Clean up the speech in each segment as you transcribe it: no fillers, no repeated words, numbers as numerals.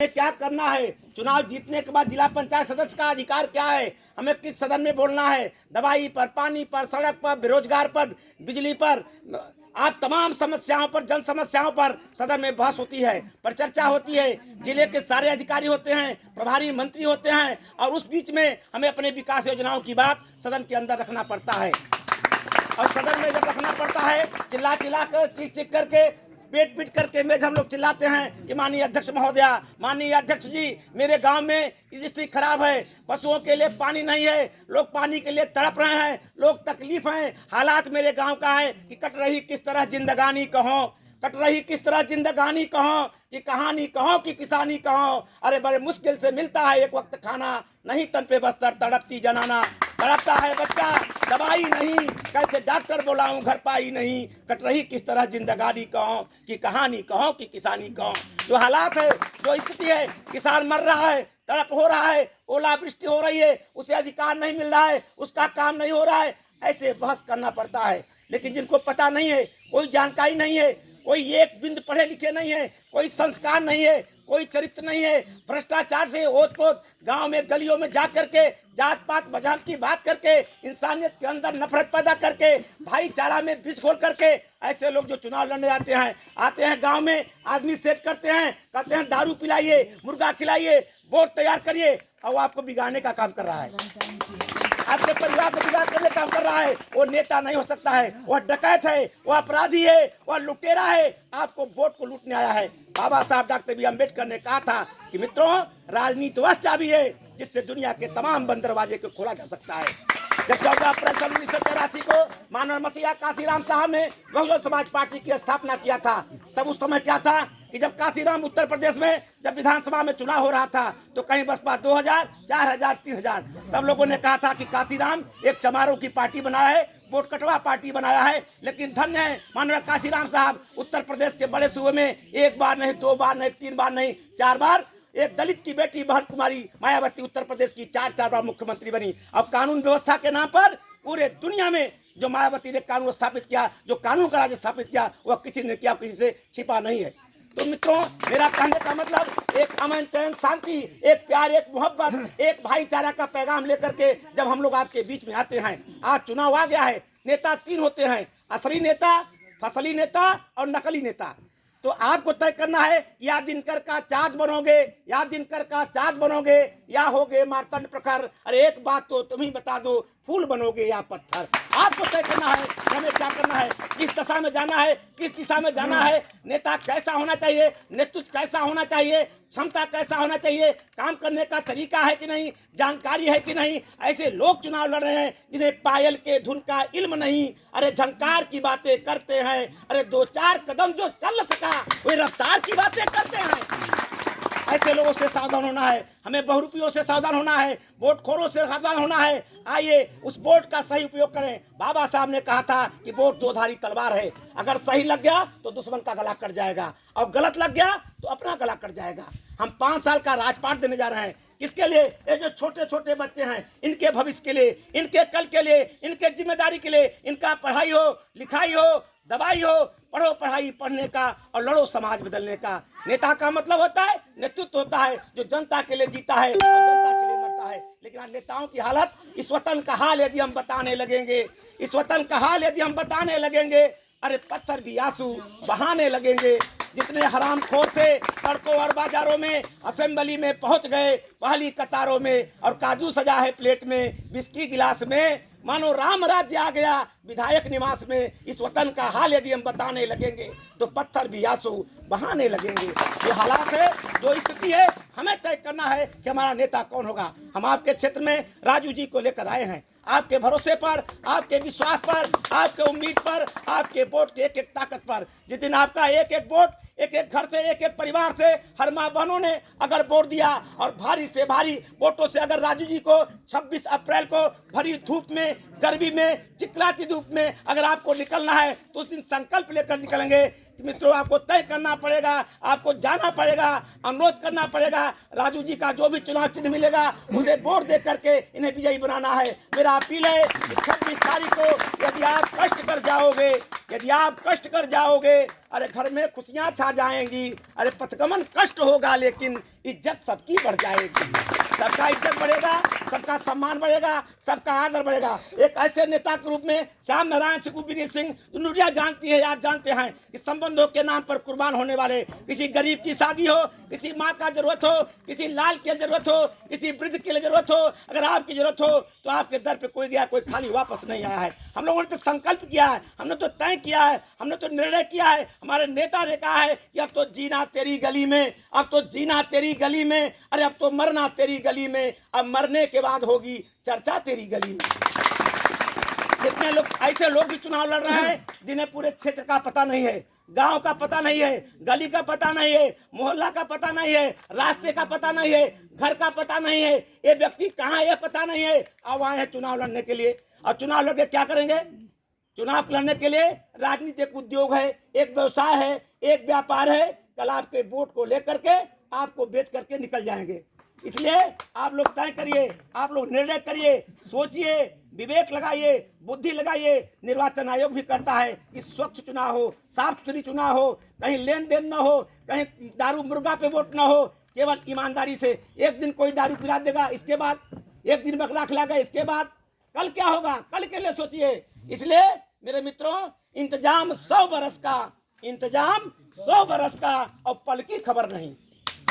क्या करना है, चुनाव जीतने के बाद जिला पंचायत सदस्य का अधिकार क्या है, हमें किस सदन में बोलना है, दवाई पर, पानी पर, सड़क पर, बेरोजगार पर, बिजली पर, आप तमाम समस्याओं पर, जन समस्याओं पर सदन में बहस होती है, परिचर्चा होती है। जिले के सारे अधिकारी होते हैं, प्रभारी मंत्री होते हैं, और उस बीच में हमें अपने विकास योजनाओं की बात सदन के अंदर रखना पड़ता है। और सदन में जब रखना पड़ता है, चिल्ला चिल्ला कर, चीख चीख करके, पेट पीट करके मेज हम लोग चिल्लाते हैं कि माननीय अध्यक्ष महोदया, माननीय अध्यक्ष जी, मेरे गांव में स्थिति खराब है, पशुओं के लिए पानी नहीं है, लोग पानी के लिए तड़प रहे हैं, लोग तकलीफ हैं, हालात मेरे गांव का है कि कट रही किस तरह जिंदगानी कहो, कट रही किस तरह जिंदगानी कहो, कि कहानी कहो कि किसानी कहो। अरे बड़े मुश्किल से मिलता है एक वक्त खाना, नहीं तन पे बस्तर तड़पती जनाना, तड़पता है बच्चा, दवाई नहीं, कैसे डॉक्टर बुलाऊं घर पाई नहीं, कट रही किस तरह जिंदगानी कहो, कि कहानी कहो कि किसानी कहो। जो हालात है, जो स्थिति है, किसान मर रहा है, तड़प हो रहा है, ओलावृष्टि हो रही है, उसे अधिकार नहीं मिल रहा है, उसका काम नहीं हो रहा है, ऐसे बहस करना पड़ता है। लेकिन जिनको पता नहीं है, कोई जानकारी नहीं है, कोई एक बिंद पढ़े लिखे नहीं है, कोई संस्कार नहीं है, कोई चरित्र नहीं है, भ्रष्टाचार से ओत पोत गांव में गलियों में जा करके जात पात मजहब की बात करके, इंसानियत के अंदर नफरत पैदा करके, भाईचारा में विष घोल करके, ऐसे लोग जो चुनाव लड़ने आते हैं गांव में, आदमी सेट करते हैं, कहते हैं दारू पिलाइए, मुर्गा खिलाइए, वोट तैयार करिए, और वो आपको बिगाड़ने का काम कर रहा है, आपके परिवार को बिगाड़ करने काम कर रहा है। वो नेता नहीं हो सकता है, वह डकैत है, वह अपराधी है, वह लुटेरा है, आपको वोट को लूटने आया है। बाबा साहब डॉक्टर बी अम्बेडकर ने कहा था कि मित्रों, राजनीति वह चाबी है जिससे दुनिया के तमाम बंद दरवाजे को खोला जा सकता है। जब 14 अप्रैल 1983 को मानव मसीहा काशीराम साहब ने बहुजन समाज पार्टी की स्थापना किया था, तब उस समय क्या था कि जब काशीराम उत्तर प्रदेश में जब विधानसभा में चुनाव हो रहा था, तो कहीं बसपा 2000, 4000, 3000, तब लोगों ने कहा था कि काशीराम एक चमारों की पार्टी बनाया है, वोट कटवा पार्टी बनाया है। लेकिन धन्य है माननीय काशीराम साहब, उत्तर प्रदेश के बड़े सूबे में एक बार नहीं, 2 बार नहीं, 3 बार नहीं, 4 बार एक दलित की बेटी बहन कुमारी मायावती उत्तर प्रदेश की 4 बार मुख्यमंत्री बनी। अब कानून व्यवस्था के नाम पर पूरे दुनिया में जो मायावती ने कानून स्थापित किया, जो कानून का राज स्थापित किया, वह किसी ने किया, किसी से छिपा नहीं है। तो मित्रों, मेरा कहने का मतलब एक अमन चैन शांति, एक प्यार, एक मोहब्बत, एक भाईचारा का पैगाम लेकर के जब हम लोग आपके बीच में आते हैं। आज चुनाव आ गया है, नेता 3 होते हैं, असली नेता, फसली नेता और नकली नेता। तो आपको तय करना है, या दिनकर का चाँद बनोगे, या दिनकर का चाँद बनोगे, या होगे मार्तंड प्रखर। अरे एक बात तो तुम ही बता दो, फूल बनोगे या पत्थर। आपको तय करना है हमें क्या करना है, किस दशा में जाना है, किस दिशा में जाना है, नेता कैसा होना चाहिए, नेतृत्व कैसा होना चाहिए, क्षमता कैसा होना चाहिए, काम करने का तरीका है कि नहीं, जानकारी है कि नहीं। ऐसे लोग चुनाव लड़ रहे हैं जिन्हें पायल के धुन का इल्म नहीं, अरे झंकार की बातें करते हैं, अरे 2-4 कदम जो चल सका वे रफ्तार की बातें करते हैं। ऐसे लोगों से सावधान होना है, हमें बहुरूपियों से सावधान होना है, वोटखोरों से सावधान होना है। आइए उस वोट का सही उपयोग करें। बाबा साहब ने कहा था कि वोट 2 धारी तलवार है, अगर सही लग गया तो दुश्मन का गला कट जाएगा, और गलत लग गया तो अपना गला कट जाएगा। हम 5 साल का राजपाट देने जा रहे हैं, किसके लिए? ये जो छोटे छोटे बच्चे हैं, इनके भविष्य के लिए, इनके कल के लिए, इनके जिम्मेदारी के लिए, इनका पढ़ाई हो, लिखाई हो, दवाई हो, पढ़ो पढ़ाई पढ़ने का और लड़ो समाज बदलने का। नेता का मतलब होता है, नेतृत्व होता है जो जनता के लिए जीता है और जनता के लिए मरता है। लेकिन आज नेताओं की हालत, इस वतन का हाल यदि हम बताने लगेंगे, इस वतन का हाल यदि हम बताने लगेंगे, अरे पत्थर भी आंसू बहाने लगेंगे। जितने हराम खोर थे सड़कों और बाजारों में, असेंबली में पहुंच गए पहली कतारों में, और काजू सजा है प्लेट में, बिस्की गिलास में, मानो राम राज्य आ गया विधायक निवास में। इस वतन का हाल यदि हम बताने लगेंगे तो पत्थर भी आंसू बहाने लगेंगे। ये हालात है, जो स्थिति है, हमें तय करना है कि हमारा नेता कौन होगा। हम आपके क्षेत्र में राजू जी को लेकर आए हैं, आपके भरोसे पर, आपके विश्वास पर, आपके उम्मीद पर, आपके वोट की एक एक ताकत पर। जिस दिन आपका एक एक वोट, एक एक घर से, एक एक परिवार से, हर माँ बहनों ने अगर वोट दिया, और भारी से भारी वोटों से अगर राजू जी को 26 अप्रैल को भरी धूप में, गर्मी में, चिकलाती धूप में अगर आपको निकलना है, तो उस दिन संकल्प लेकर निकलेंगे कि मित्रों, आपको तय करना पड़ेगा, आपको जाना पड़ेगा, अनुरोध करना पड़ेगा। राजू जी का जो भी चुनाव चिन्ह मिलेगा उसे वोट दे करके इन्हें विजयी बनाना है। मेरा अपील है कि 26 तारीख को यदि आप कष्ट कर जाओगे यदि आप कष्ट कर जाओगे, अरे घर में खुशियां छा जाएंगी। अरे पथगमन कष्ट होगा लेकिन इज्जत सबकी बढ़ जाएगी। सबका इज्जत बढ़ेगा, सबका सम्मान बढ़ेगा, सबका आदर बढ़ेगा। एक ऐसे नेता के रूप में श्याम नारायण सुखबीर सिंह दुनिया जानती है, आप जानते हैं कि संबंधों के नाम पर कुर्बान होने वाले, किसी गरीब की शादी हो, किसी माँ का जरूरत हो, किसी लाल की जरूरत हो, किसी वृद्ध की जरूरत हो, अगर आपकी जरूरत हो तो आपके दर पे कोई गया, कोई खाली वापस नहीं आया है। हम लोगों ने तो संकल्प किया है, हमने तो तय किया है, हमने तो निर्णय किया है, हमारे नेता ने कहा है कि अब तो जीना तेरी गली में, अब तो जीना तेरी गली में, अरे अब तो मरना तेरी गली में, अब मरने के बाद होगी चर्चा तेरी गली में। कितने लोग ऐसे लोग भी चुनाव लड़ रहे हैं जिन्हें पूरे क्षेत्र का पता नहीं है, गांव का पता नहीं है, गली का पता नहीं है, मोहल्ला का पता नहीं है, रास्ते का पता नहीं है, घर का पता नहीं है, ये व्यक्ति कहाँ है पता नहीं है। अब आए हैं चुनाव लड़ने के लिए, और चुनाव लड़के क्या करेंगे? चुनाव लड़ने के लिए राजनीति एक उद्योग है, एक व्यवसाय है, एक व्यापार है। कल आपके वोट को लेकर के आपको बेच करके निकल जाएंगे। इसलिए आप लोग तय करिए, आप लोग निर्णय करिए, सोचिए, विवेक लगाइए, बुद्धि लगाइए। निर्वाचन आयोग भी करता है कि स्वच्छ चुनाव हो, साफ सुथरी चुनाव हो, कहीं लेन देन न हो, कहीं दारू मुर्गा पे वोट न हो, केवल ईमानदारी से। एक दिन कोई दारू पिला देगा, इसके बाद एक दिन बकरा खिलाएगा, इसके बाद कल क्या होगा? कल के लिए सोचिए। इसलिए मेरे मित्रों, इंतजाम 100 बरस का, इंतजाम 100 बरस का, और पल की खबर नहीं।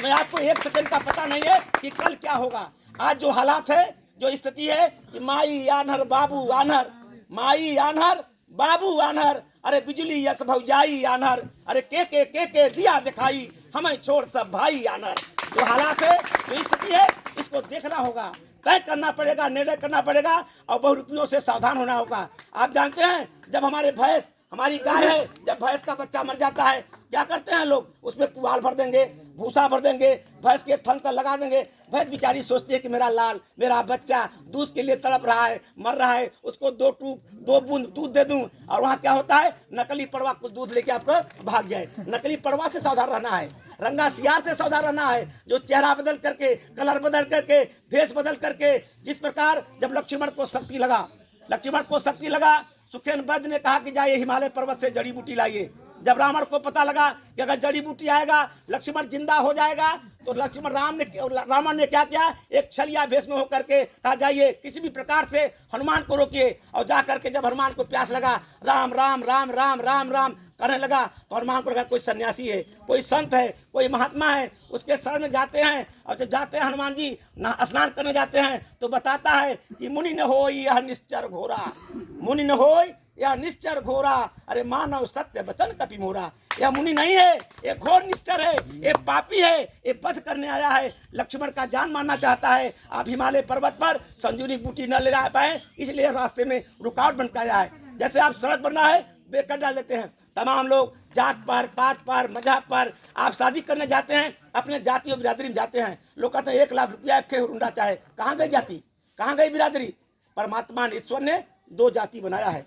मैं आपको एक सेकंड का पता नहीं है कि कल क्या होगा। आज जो हालात है, जो स्थिति है कि माई आन्हर बाबू आन्हर, माई आन्हर बाबू आन्हर, अरे बिजली यस भौजाई आन्हर, अरे के दिया दिखाई, हमें छोड़ सब भाई आन्हर। जो हालात है, जो स्थिति है, इसको देखना होगा, तय करना पड़ेगा, निर्णय करना पड़ेगा, और बहुरूपियों से सावधान होना होगा। आप जानते हैं, जब हमारे भैंस, हमारी गाय है, जब भैंस का बच्चा मर जाता है, क्या करते हैं लोग? उसमें पुआल भर देंगे, भूसा भर देंगे, भैंस के थन पर लगा देंगे। भैंस बेचारी सोचती है कि मेरा लाल, मेरा बच्चा दूध के लिए तड़प रहा है, मर रहा है, उसको 2 बूंद दूध दे दूं। और वहाँ क्या होता है? नकली पड़वा कुछ दूध लेके आपको भाग जाए। नकली पड़वा से सावधान रहना है, रंगा सियार से सावधान रहना है, जो चेहरा बदल करके, कलर बदल करके, फेस बदल करके, जिस प्रकार जब लक्ष्मण को शक्ति लगा, सुखेन वैद्य ने कहा कि जाइए हिमालय पर्वत से जड़ी बूटी लाइए। जब रावण को पता लगा कि अगर जड़ी बूटी आएगा लक्ष्मण जिंदा हो जाएगा, तो रावण ने क्या किया? एक छलिया भेष में होकर के कहा जाइए किसी भी प्रकार से हनुमान को रोकिए। और जा करके जब हनुमान को प्यास लगा, राम राम राम राम राम राम करने लगा, तो हनुमान को लगा कोई सन्यासी है, कोई संत है, कोई महात्मा है, उसके शरण में जाते हैं। और जब जाते हैं हनुमान जी स्नान करने जाते हैं, तो बताता है कि मुनि न हो यह निश्चर घोरा, मुनि न हो यह निश्चर घोरा, अरे मानव सत्य वचन कपि मोरा। यह मुनि नहीं है, ये घोर निश्चर है, ये पापी है, ये वध करने आया है, लक्ष्मण का जान मारना चाहता है। आप हिमालय पर्वत पर संजीवनी बूटी न ले जा पाए, इसलिए रास्ते में रुकावट बन के आया है। जैसे आप सड़क बनना है, बेकर डाल देते हैं। तमाम लोग जात पर, पात पर, मजहब पर, आप शादी करने जाते हैं, अपने जाति और बिरादरी में जाते हैं, लोग कहते हैं 1 लाख रुपया हुंडा चाहे। कहाँ गई जाति, कहाँ गई बिरादरी? परमात्मा ने, ईश्वर ने 2 जाति बनाया है,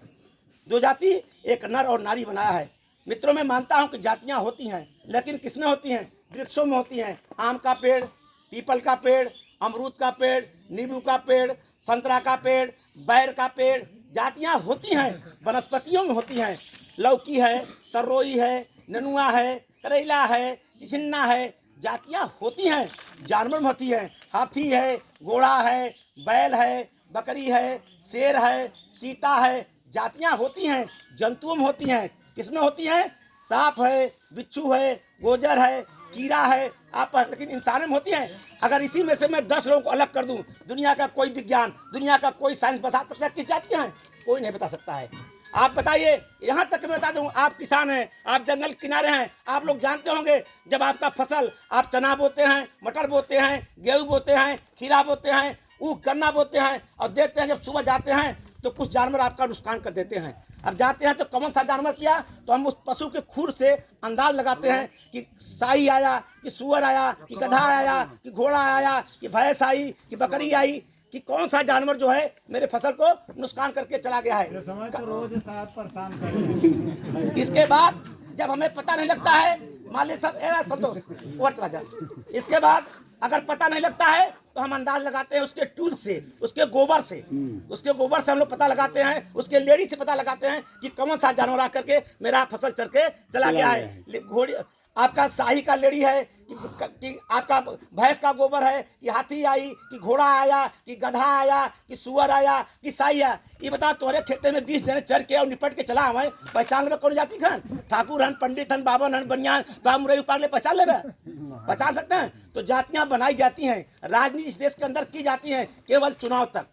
2 जाति, एक नर और नारी बनाया है। मित्रों, मैं मानता हूं कि जातियां होती हैं, लेकिन किसमें होती हैं? वृक्षों में होती हैं। आम का पेड़, पीपल का पेड़, अमरूद का पेड़, नींबू का पेड़, संतरा का पेड़, बैर का पेड़, जातियां होती हैं। वनस्पतियों में होती हैं। लौकी है, तरोई है, नेनुआ है, करेला है, चिचिन्ना है, जातियां होती हैं। जानवर में होती हैं, हाथी है, घोड़ा है, बैल है, बकरी है, शेर है, चीता है, जातियां होती हैं। जंतुओं में होती हैं। किसमें होती हैं? सांप है, बिच्छू है, गोजर है, कीड़ा है, आपस। लेकिन इंसान में होती हैं। अगर इसी में से मैं 10 लोगों को अलग कर दूं, दुनिया का कोई विज्ञान, दुनिया का कोई साइंस बता सकता है किस जातियां हैं? कोई नहीं बता सकता है। आप बताइए, यहाँ तक मैं बता दूं, आप किसान हैं, आप जंगल किनारे हैं, आप लोग जानते होंगे, जब आपका फसल, आप चना बोते हैं, मटर बोते हैं, गेहूँ बोते हैं, खीरा बोते हैं, गन्ना बोते हैं, और देखते हैं जब सुबह जाते हैं तो कुछ जानवर आपका नुकसान कर देते हैं। अब जाते हैं तो कौन सा जानवर किया, तो हम उस पशु के खुर से अंदाज लगाते हैं कि साई आया, कि सुअर आया, कि गधा आया, कि घोड़ा आया, कि भैंस आई, कि बकरी आई, कि कौन सा जानवर जो है मेरे फसल को नुकसान करके चला गया है। तो रोज साथ परेशान कर। इसके बाद जब हमें पता नहीं लगता है, मान लीजिए सब संतोष और चला जाए, इसके बाद अगर पता नहीं लगता है तो हम अंदाज लगाते हैं उसके टूल से, उसके गोबर से, उसके गोबर से हम लोग पता लगाते हैं, उसके लेड़ी से पता लगाते हैं कि कौन सा जानवर आकर के मेरा फसल चर के चला गया है। घोड़ी आपका शाही का लेड़ी है कि आपका भैंस का गोबर है कि हाथी आई कि घोड़ा आया कि गधा आया कि सुअर आया कि साई आया। ये बता तोहरे खेते में 20 जने चर के और निपट के चला हमें पहचान लेवे कौन जाति खन? ठाकुर हन, पंडित हन, बावन हन, बनियान तो हम मुरई उपाड़ ले पहचान लेवे? पहचान सकते हैं? तो जातियां बनाई जाती हैं, राजनीति इस देश के अंदर की जाती है केवल चुनाव तक।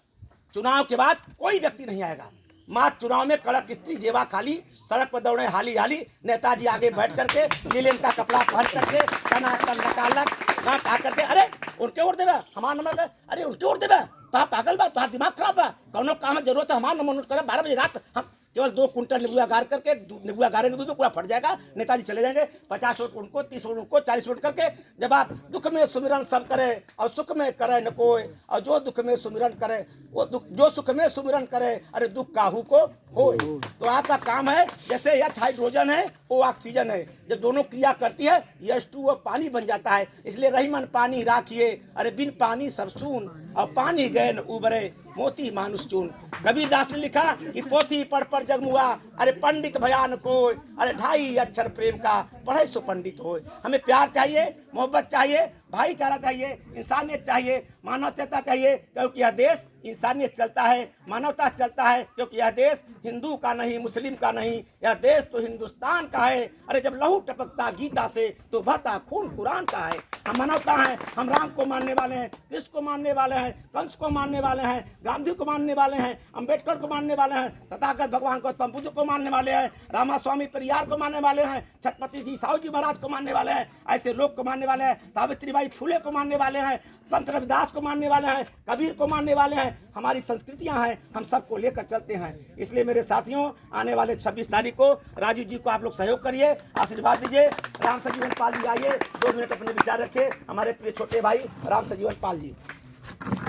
चुनाव के बाद कोई व्यक्ति नहीं आएगा। मात्र चुनाव में कड़क स्त्री जेवा खाली, सड़क पर दौड़े हाली हाली, नेताजी आगे बैठ करके नीलेन का कपड़ा पहन करके टनाटन नकालक ना कहा करके अरे उनके वोट देवे हमारा नंबर दे, अरे उनके वोट देवे तो पागल बा, तो दिमाग खराब बा, कौनो काम जरूरत है हमारा नंबर नोट करे। 12 बजे रात हम केवल 2 कुंटल निबुआ गार करके, निबुआ गारेंगे दूध में पूरा फट जाएगा, नेताजी चले जाएंगे। 50 वोट उनको, 30 वोट उनको, 40 वोट करके जब आप दुख में सुमिरन सब करे और सुख में करे न कोई, और जो दुख में सुमिरन करे वो दुख, जो सुख में सुमिरन करे अरे दुख काहू को होए। तो आपका काम है जैसे H हाइड्रोजन है वो ऑक्सीजन है, जब दोनों क्रिया करती है H2 वो पानी बन जाता है। इसलिए रही मन पानी राखिए, अरे बिन पानी सब सून, और पानी गए न उबरे मोती मानुष चून। कबीरदास ने लिखा कि पोथी पढ़ पढ़ जगमुआ, अरे पंडित भयान कोय, अरे 2.5 अक्षर प्रेम का पढ़े सो पंडित होय। हमें प्यार चाहिए, मोहब्बत चाहिए, भाईचारा चाहिए, इंसानियत चाहिए, मानवता चाहिए, क्योंकि यह देश इंसानियत चलता है, मानवता चलता है, क्योंकि यह देश हिंदू का नहीं, मुस्लिम का नहीं, यह देश तो हिंदुस्तान का है। अरे जब लहू टपकता गीता से तो बहता खून कुरान का है। हम मानवता हैं, हम राम को मानने वाले हैं, कृष्ण को मानने वाले हैं, कंस को मानने वाले हैं, गांधी को मानने वाले हैं, अम्बेडकर को मानने वाले हैं, तथागत भगवान गौतम बुद्ध को मानने वाले हैं, रामास्वामी परियार को मानने वाले हैं, छत्रपति जी साहू जी महाराज को मानने वाले हैं, ऐसे लोग को मानने वाले हैं, सावित्रीबाई फुले को मानने वाले हैं, संत रविदास को मानने वाले हैं, कबीर को मानने वाले हैं। हमारी संस्कृतियां हैं, हम सबको लेकर चलते हैं। इसलिए मेरे साथियों, आने वाले 26 तारीख को राजू जी को आप लोग सहयोग करिए, आशीर्वाद दीजिए। राम सजीवन पाल जी आइए, 2 मिनट अपने विचार रखिए। हमारे प्रिय छोटे भाई राम सजीवन पाल जी।